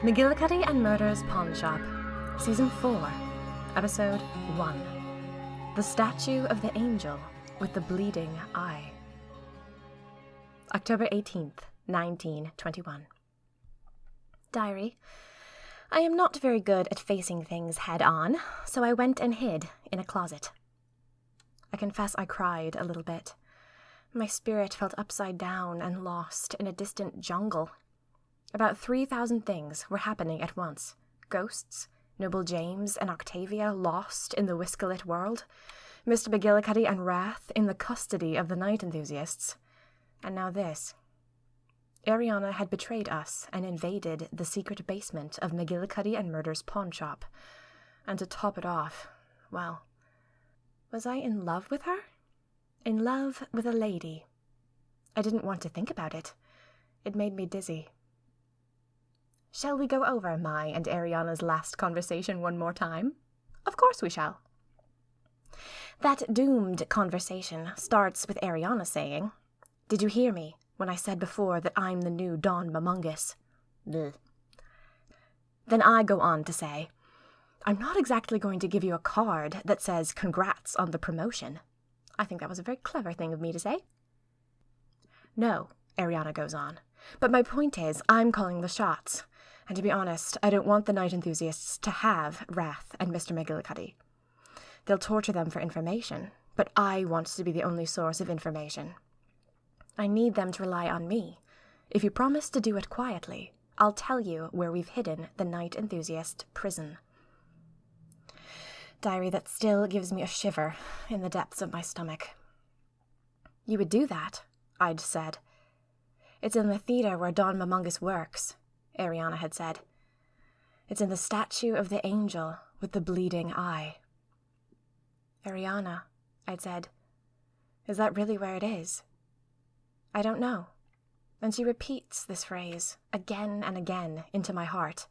McGillicuddy and Murder's Pawn Shop, Season 4, Episode 1. The Statue of the Angel with the Bleeding Eye. October 18th, 1921. Diary. I am not very good at facing things head-on, so I went and hid in a closet. I confess I cried a little bit. My spirit felt upside down and lost in a distant jungle. About 3,000 things were happening at once. Ghosts, Noble James and Octavia lost in the whisk-lit world, Mr. McGillicuddy and Wrath in the custody of the night enthusiasts. And now this. Ariana had betrayed us and invaded the secret basement of McGillicuddy and Murder's pawn shop. And to top it off, well, was I in love with her? In love with a lady. I didn't want to think about it. It made me dizzy. Shall we go over my and Ariana's last conversation one more time? Of course we shall. That doomed conversation starts with Ariana saying, "Did you hear me when I said before that I'm the new Don Mamungus?" Blech. Then I go on to say, "I'm not exactly going to give you a card that says congrats on the promotion." I think that was a very clever thing of me to say. "No," Ariana goes on, "but my point is I'm calling the shots. And to be honest, I don't want the night enthusiasts to have Wrath and Mr. McGillicuddy. They'll torture them for information, but I want to be the only source of information. I need them to rely on me. If you promise to do it quietly, I'll tell you where we've hidden the night enthusiast prison." Diary, that still gives me a shiver in the depths of my stomach. "You would do that," I'd said. "It's in the theater where Don Mamungus works," Ariana had said. "It's in the statue of the angel with the bleeding eye." "Ariana," I'd said, "is that really where it is?" "I don't know." And she repeats this phrase again and again into my heart.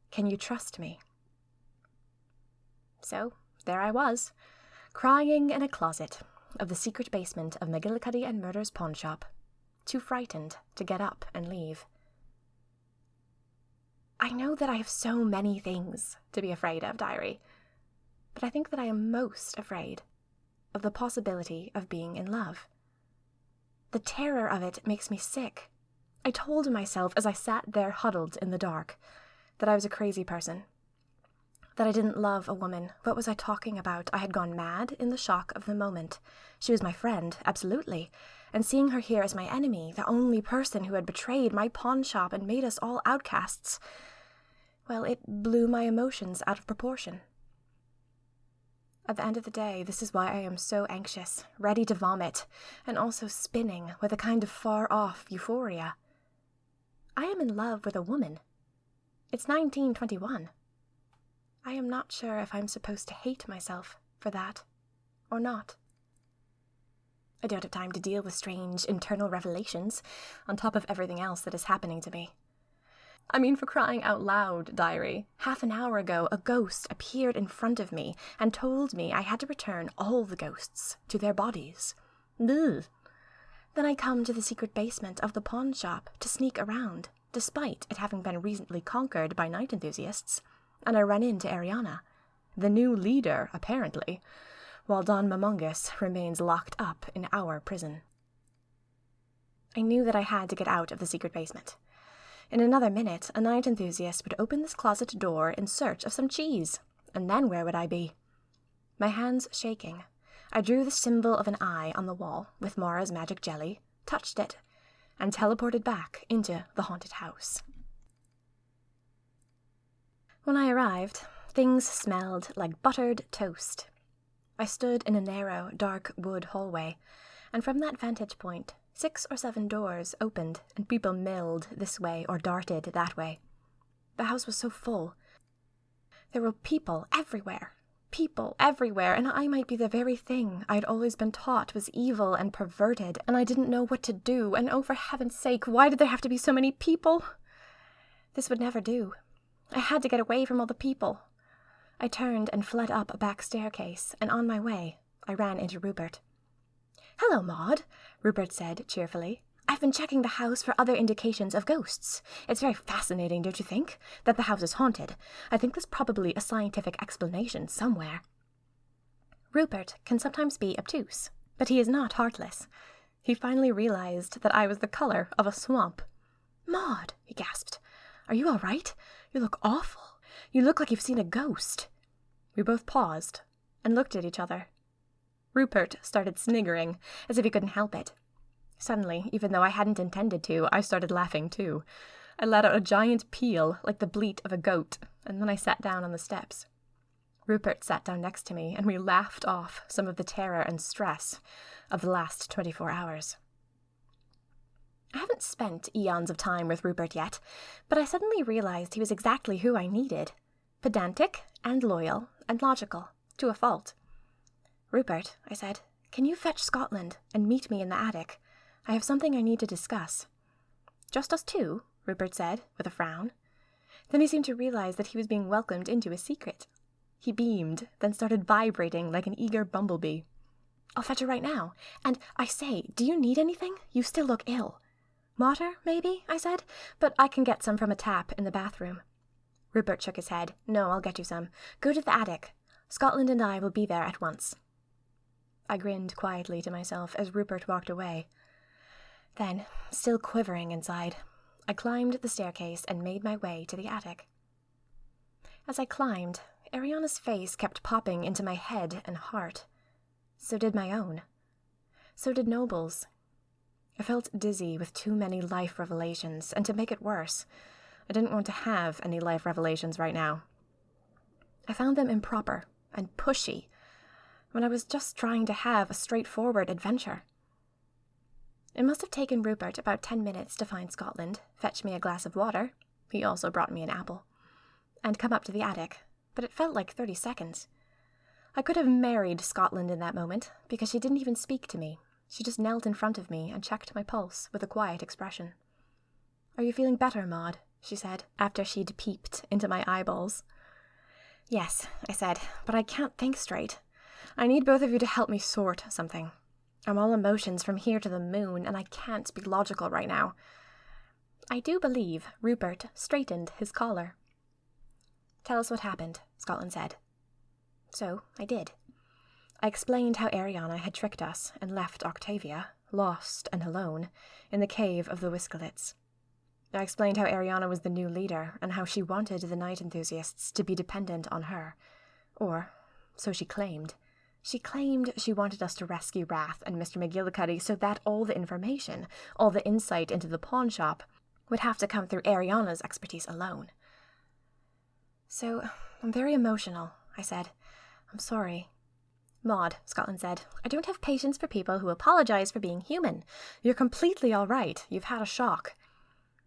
"Can you trust me?" So, there I was, crying in a closet of the secret basement of McGillicuddy and Murder's pawn shop, too frightened to get up and leave. I know that I have so many things to be afraid of, Diary, but I think that I am most afraid of the possibility of being in love. The terror of it makes me sick. I told myself as I sat there huddled in the dark that I was a crazy person, that I didn't love a woman. What was I talking about? I had gone mad in the shock of the moment. She was my friend, absolutely, and seeing her here as my enemy, the only person who had betrayed my pawn shop and made us all outcasts, well, it blew my emotions out of proportion. At the end of the day, this is why I am so anxious, ready to vomit, and also spinning with a kind of far-off euphoria. I am in love with a woman. It's 1921. I am not sure if I'm supposed to hate myself for that, or not. I don't have time to deal with strange internal revelations, on top of everything else that is happening to me. I mean, for crying out loud, Diary, half an hour ago a ghost appeared in front of me and told me I had to return all the ghosts to their bodies. Ugh. Then I come to the secret basement of the pawn shop to sneak around, despite it having been recently conquered by night enthusiasts, and I run into Ariana, the new leader, apparently, while Don Mamungus remains locked up in our prison. I knew that I had to get out of the secret basement. In another minute, a night enthusiast would open this closet door in search of some cheese, and then where would I be? My hands shaking, I drew the symbol of an eye on the wall with Mara's magic jelly, touched it, and teleported back into the haunted house. When I arrived, things smelled like buttered toast. I stood in a narrow, dark wood hallway, and from that vantage point, 6 or 7 doors opened, and people milled this way or darted that way. The house was so full. There were people everywhere, and I might be the very thing I'd always been taught was evil and perverted, and I didn't know what to do, and oh, for heaven's sake, why did there have to be so many people? This would never do. I had to get away from all the people. I turned and fled up a back staircase, and on my way, I ran into Rupert. "Hello, Maud," Rupert said cheerfully. I've been checking the house for other indications of ghosts. It's very fascinating, don't you think, that the house is haunted? I think there's probably a scientific explanation somewhere. Rupert can sometimes be obtuse, but he is not heartless. He finally realized that I was the color of a swamp. "Maud," he gasped, "are you all right? You look awful. You look like you've seen a ghost." We both paused and looked at each other. Rupert started sniggering, as if he couldn't help it. Suddenly, even though I hadn't intended to, I started laughing too. I let out a giant peal, like the bleat of a goat, and then I sat down on the steps. Rupert sat down next to me, and we laughed off some of the terror and stress of the last 24 hours. I haven't spent eons of time with Rupert yet, but I suddenly realized he was exactly who I needed. Pedantic and loyal and logical, to a fault. "Rupert," I said, "can you fetch Scotland and meet me in the attic? I have something I need to discuss." "Just us two?" Rupert said, with a frown. Then he seemed to realize that he was being welcomed into a secret. He beamed, then started vibrating like an eager bumblebee. "I'll fetch her right now. And, I say, do you need anything? You still look ill." "Water, maybe?" I said, "but I can get some from a tap in the bathroom." Rupert shook his head. "No, I'll get you some. Go to the attic. Scotland and I will be there at once." I grinned quietly to myself as Rupert walked away. Then, still quivering inside, I climbed the staircase and made my way to the attic. As I climbed, Ariana's face kept popping into my head and heart. So did my own. So did Noble's. I felt dizzy with too many life revelations, and to make it worse, I didn't want to have any life revelations right now. I found them improper and pushy, when I was just trying to have a straightforward adventure. It must have taken Rupert about 10 minutes to find Scotland, fetch me a glass of water — he also brought me an apple — and come up to the attic, but it felt like 30 seconds. I could have married Scotland in that moment, because she didn't even speak to me. She just knelt in front of me and checked my pulse with a quiet expression. "Are you feeling better, Maud?" she said, after she'd peeped into my eyeballs. "Yes," I said, "but I can't think straight. I need both of you to help me sort something. I'm all emotions from here to the moon, and I can't be logical right now." I do believe Rupert straightened his collar. "Tell us what happened," Scotland said. So I did. I explained how Ariana had tricked us and left Octavia, lost and alone, in the cave of the Whiskalits. I explained how Ariana was the new leader and how she wanted the night enthusiasts to be dependent on her. Or, so she claimed. She claimed she wanted us to rescue Wrath and Mr. McGillicuddy so that all the information, all the insight into the pawn shop, would have to come through Ariana's expertise alone. "So, I'm very emotional," I said. "I'm sorry." "Maud," Scotland said, "I don't have patience for people who apologize for being human. You're completely all right. You've had a shock."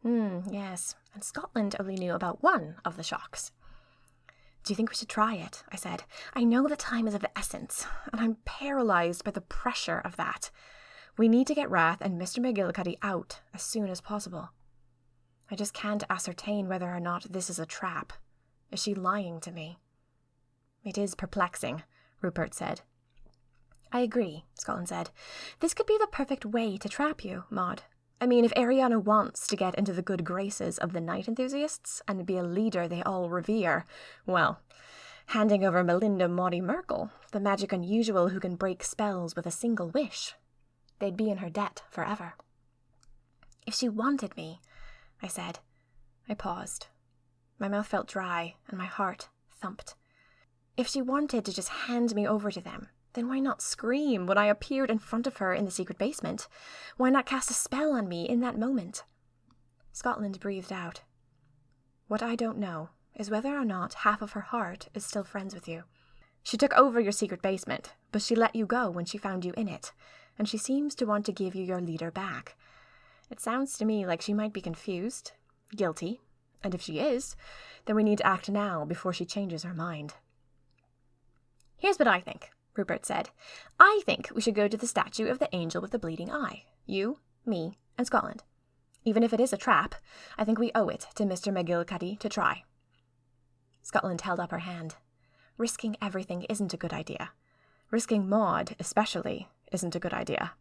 Yes, and Scotland only knew about one of the shocks. "Do you think we should try it?" I said. "I know that time is of the essence, and I'm paralyzed by the pressure of that. We need to get Wrath and Mr. McGillicuddy out as soon as possible. I just can't ascertain whether or not this is a trap. Is she lying to me?" "It is perplexing," Rupert said. "I agree," Scotland said. "This could be the perfect way to trap you, Maud. I mean, if Ariana wants to get into the good graces of the night enthusiasts and be a leader they all revere, well, handing over Melinda Maudie Merkel, the magic unusual who can break spells with a single wish, they'd be in her debt forever." "If she wanted me," I said. I paused. My mouth felt dry and my heart thumped. If she wanted to just hand me over to them, then why not scream when I appeared in front of her in the secret basement? Why not cast a spell on me in that moment? Scotland breathed out. "What I don't know is whether or not half of her heart is still friends with you. She took over your secret basement, but she let you go when she found you in it, and she seems to want to give you your leader back. It sounds to me like she might be confused, guilty, and if she is, then we need to act now before she changes her mind." "Here's what I think," Rupert said. "I think we should go to the statue of the angel with the bleeding eye. You, me, and Scotland. Even if it is a trap, I think we owe it to Mr. McGillicuddy to try." Scotland held up her hand. "Risking everything isn't a good idea. Risking Maud, especially, isn't a good idea."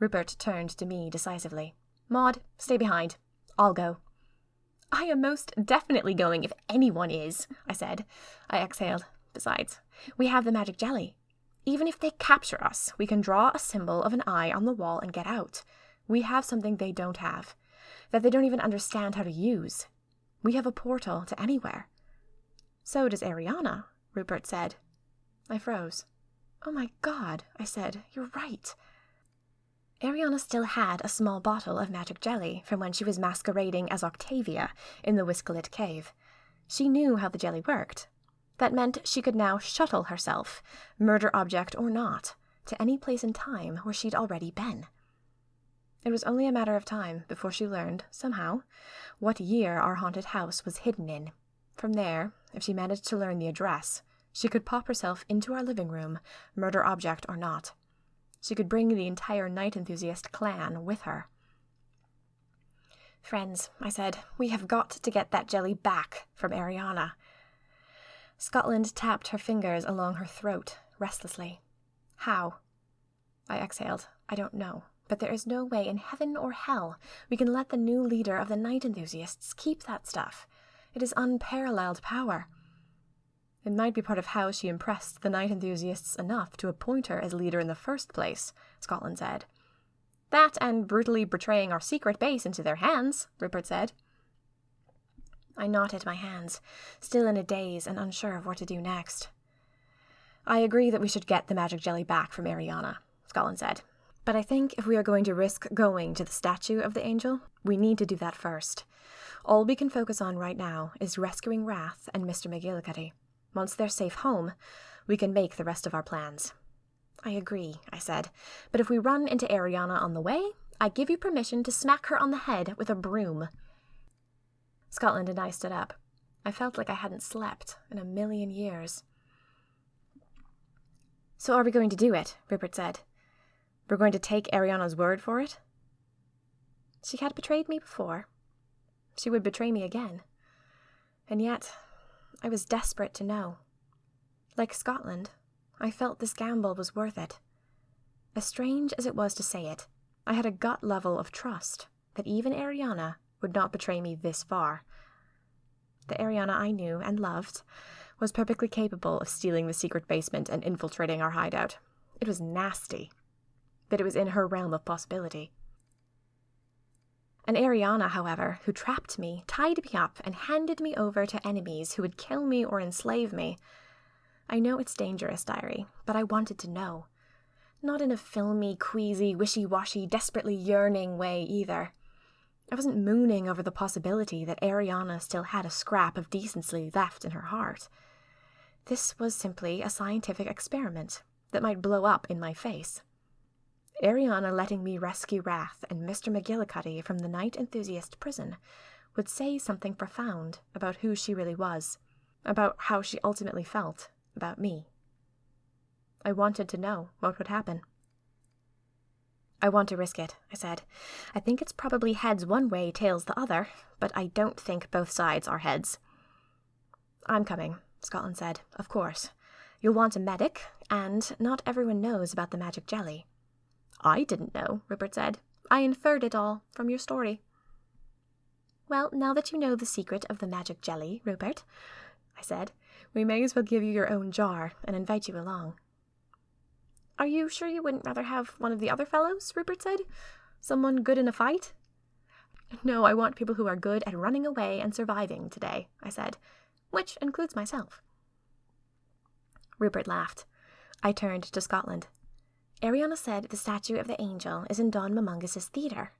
Rupert turned to me decisively. Maud, stay behind. I'll go. I am most definitely going if anyone is, I said. I exhaled. Besides, we have the magic jelly. Even if they capture us, we can draw a symbol of an eye on the wall and get out. We have something they don't have, that they don't even understand how to use. We have a portal to anywhere. So does Ariana, Rupert said. I froze. Oh my God, I said. You're right. Ariana still had a small bottle of magic jelly from when she was masquerading as Octavia in the Whiskelit cave. She knew how the jelly worked. That meant she could now shuttle herself, murder object or not, to any place in time where she'd already been. It was only a matter of time before she learned, somehow, what year our haunted house was hidden in. From there, if she managed to learn the address, she could pop herself into our living room, murder object or not. She could bring the entire Night Enthusiast clan with her. Friends, I said, we have got to get that jelly back from Ariana. Scotland tapped her fingers along her throat, restlessly. How? I exhaled. I don't know, but there is no way in heaven or hell we can let the new leader of the Night Enthusiasts keep that stuff. It is unparalleled power. It might be part of how she impressed the Night Enthusiasts enough to appoint her as leader in the first place, Scotland said. That and brutally betraying our secret base into their hands, Rupert said. I knotted my hands, still in a daze and unsure of what to do next. I agree that we should get the magic jelly back from Ariana, Scotland said. But I think if we are going to risk going to the statue of the angel, we need to do that first. All we can focus on right now is rescuing Wrath and Mr. McGillicuddy. Once they're safe home, we can make the rest of our plans. I agree, I said, but if we run into Ariana on the way, I give you permission to smack her on the head with a broom. Scotland and I stood up. I felt like I hadn't slept in a million years. So are we going to do it? Rupert said. We're going to take Ariana's word for it? She had betrayed me before. She would betray me again. And yet, I was desperate to know. Like Scotland, I felt this gamble was worth it. As strange as it was to say it, I had a gut level of trust that even Ariana would not betray me this far. The Ariana I knew and loved was perfectly capable of stealing the secret basement and infiltrating our hideout. It was nasty, but it was in her realm of possibility. An Ariana, however, who trapped me, tied me up, and handed me over to enemies who would kill me or enslave me. I know it's dangerous, Diary, but I wanted to know. Not in a filmy, queasy, wishy-washy, desperately yearning way either. I wasn't mooning over the possibility that Ariana still had a scrap of decency left in her heart. This was simply a scientific experiment that might blow up in my face. Ariana letting me rescue Wrath and Mr. McGillicuddy from the Night Enthusiast prison would say something profound about who she really was, about how she ultimately felt about me. I wanted to know what would happen. I want to risk it, I said. I think it's probably heads one way, tails the other, but I don't think both sides are heads. I'm coming, Scotland said. Of course. You'll want a medic, and not everyone knows about the magic jelly. I didn't know, Rupert said. I inferred it all from your story. Well, now that you know the secret of the magic jelly, Rupert, I said, we may as well give you your own jar and invite you along. Are you sure you wouldn't rather have one of the other fellows? Rupert said. Someone good in a fight? No, I want people who are good at running away and surviving today, I said, which includes myself. Rupert laughed. I turned to Scotland. Ariana said the statue of the angel is in Don Mamungus's theatre.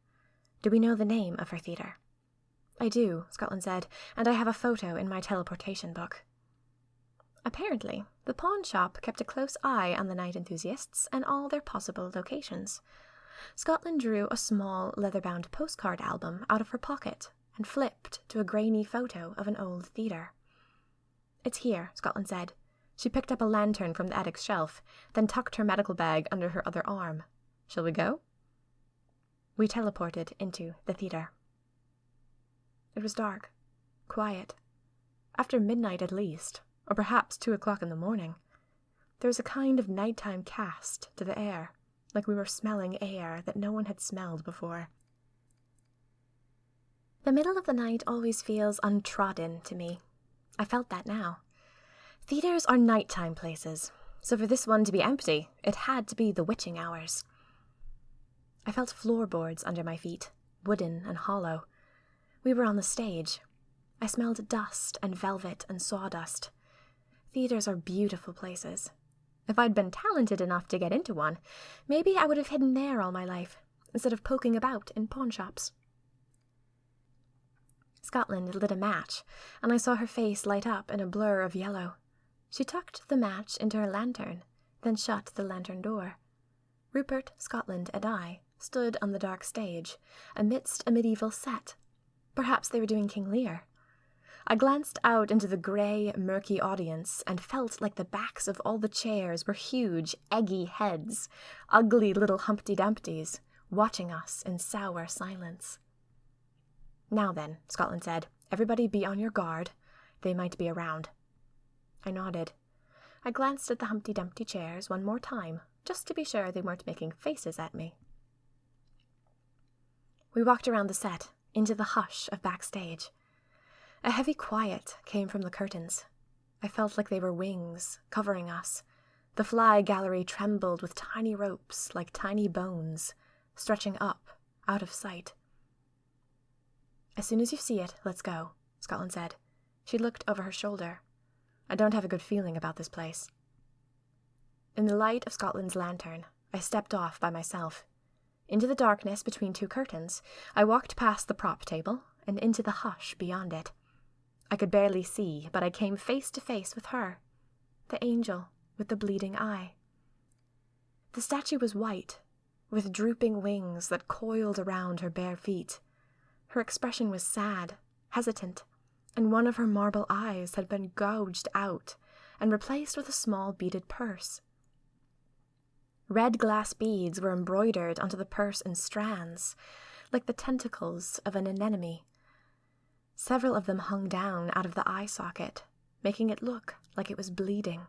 Do we know the name of her theatre? I do, Scotland said, and I have a photo in my teleportation book. Apparently, the pawn shop kept a close eye on the Night Enthusiasts and all their possible locations. Scotland drew a small leather-bound postcard album out of her pocket and flipped to a grainy photo of an old theatre. It's here, Scotland said. She picked up a lantern from the attic shelf, then tucked her medical bag under her other arm. Shall we go? We teleported into the theatre. It was dark, quiet. After midnight at least, or perhaps 2 o'clock in the morning. There was a kind of nighttime cast to the air, like we were smelling air that no one had smelled before. The middle of the night always feels untrodden to me. I felt that now. Theaters are nighttime places, so for this one to be empty, it had to be the witching hours. I felt floorboards under my feet, wooden and hollow. We were on the stage. I smelled dust and velvet and sawdust. Theaters are beautiful places. If I'd been talented enough to get into one, maybe I would have hidden there all my life, instead of poking about in pawnshops. Scotland lit a match, and I saw her face light up in a blur of yellow. She tucked the match into her lantern, then shut the lantern door. Rupert, Scotland, and I stood on the dark stage, amidst a medieval set. Perhaps they were doing King Lear. I glanced out into the grey, murky audience and felt like the backs of all the chairs were huge, eggy heads, ugly little Humpty Dumptys, watching us in sour silence. "Now then," Scotland said, "everybody be on your guard. They might be around." I nodded. I glanced at the Humpty Dumpty chairs one more time, just to be sure they weren't making faces at me. We walked around the set, into the hush of backstage. A heavy quiet came from the curtains. I felt like they were wings, covering us. The fly gallery trembled with tiny ropes, like tiny bones, stretching up, out of sight. "As soon as you see it, let's go," Scotland said. She looked over her shoulder. "I don't have a good feeling about this place." In the light of Scotland's lantern, I stepped off by myself. Into the darkness between two curtains, I walked past the prop table and into the hush beyond it. I could barely see, but I came face to face with her, the angel with the bleeding eye. The statue was white, with drooping wings that coiled around her bare feet. Her expression was sad, hesitant, and one of her marble eyes had been gouged out and replaced with a small beaded purse. Red glass beads were embroidered onto the purse in strands, like the tentacles of an anemone. Several of them hung down out of the eye socket, making it look like it was bleeding.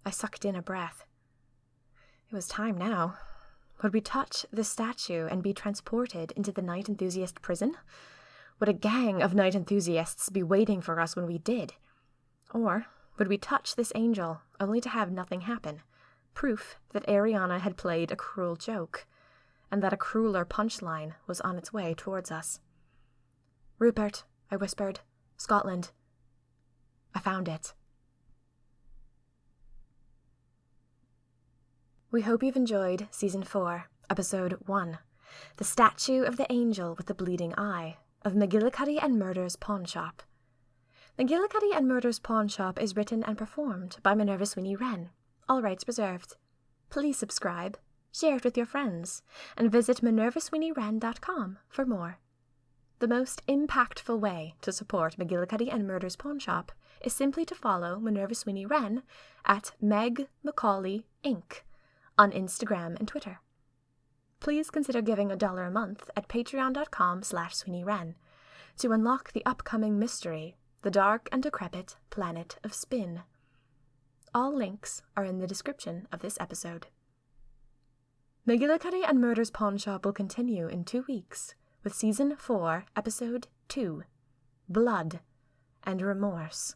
I sucked in a breath. It was time now. Would we touch the statue and be transported into the night enthusiast prison? Would a gang of night enthusiasts be waiting for us when we did? Or would we touch this angel only to have nothing happen? Proof that Ariana had played a cruel joke, and that a crueler punchline was on its way towards us. "Rupert," I whispered. "Scotland. I found it." We hope you've enjoyed Season 4, Episode 1, The Statue of the Angel with the Bleeding Eye, of McGillicuddy and Murder's Pawnshop. McGillicuddy and Murder's Pawnshop is written and performed by Minerva Sweeney Wren. All rights reserved. Please subscribe, share it with your friends, and visit minervasweeneywren.com for more. The most impactful way to support McGillicuddy and Murder's Pawnshop is simply to follow Minerva Sweeney Wren at Meg Macaulay Inc. on Instagram and Twitter. Please consider giving $1 a month at patreon.com/SweeneyWren to unlock the upcoming mystery, The Dark and Decrepit Planet of Spin. All links are in the description of this episode. McGillicuddy and Murder's Pawnshop will continue in 2 weeks with Season 4, Episode 2, Blood and Remorse.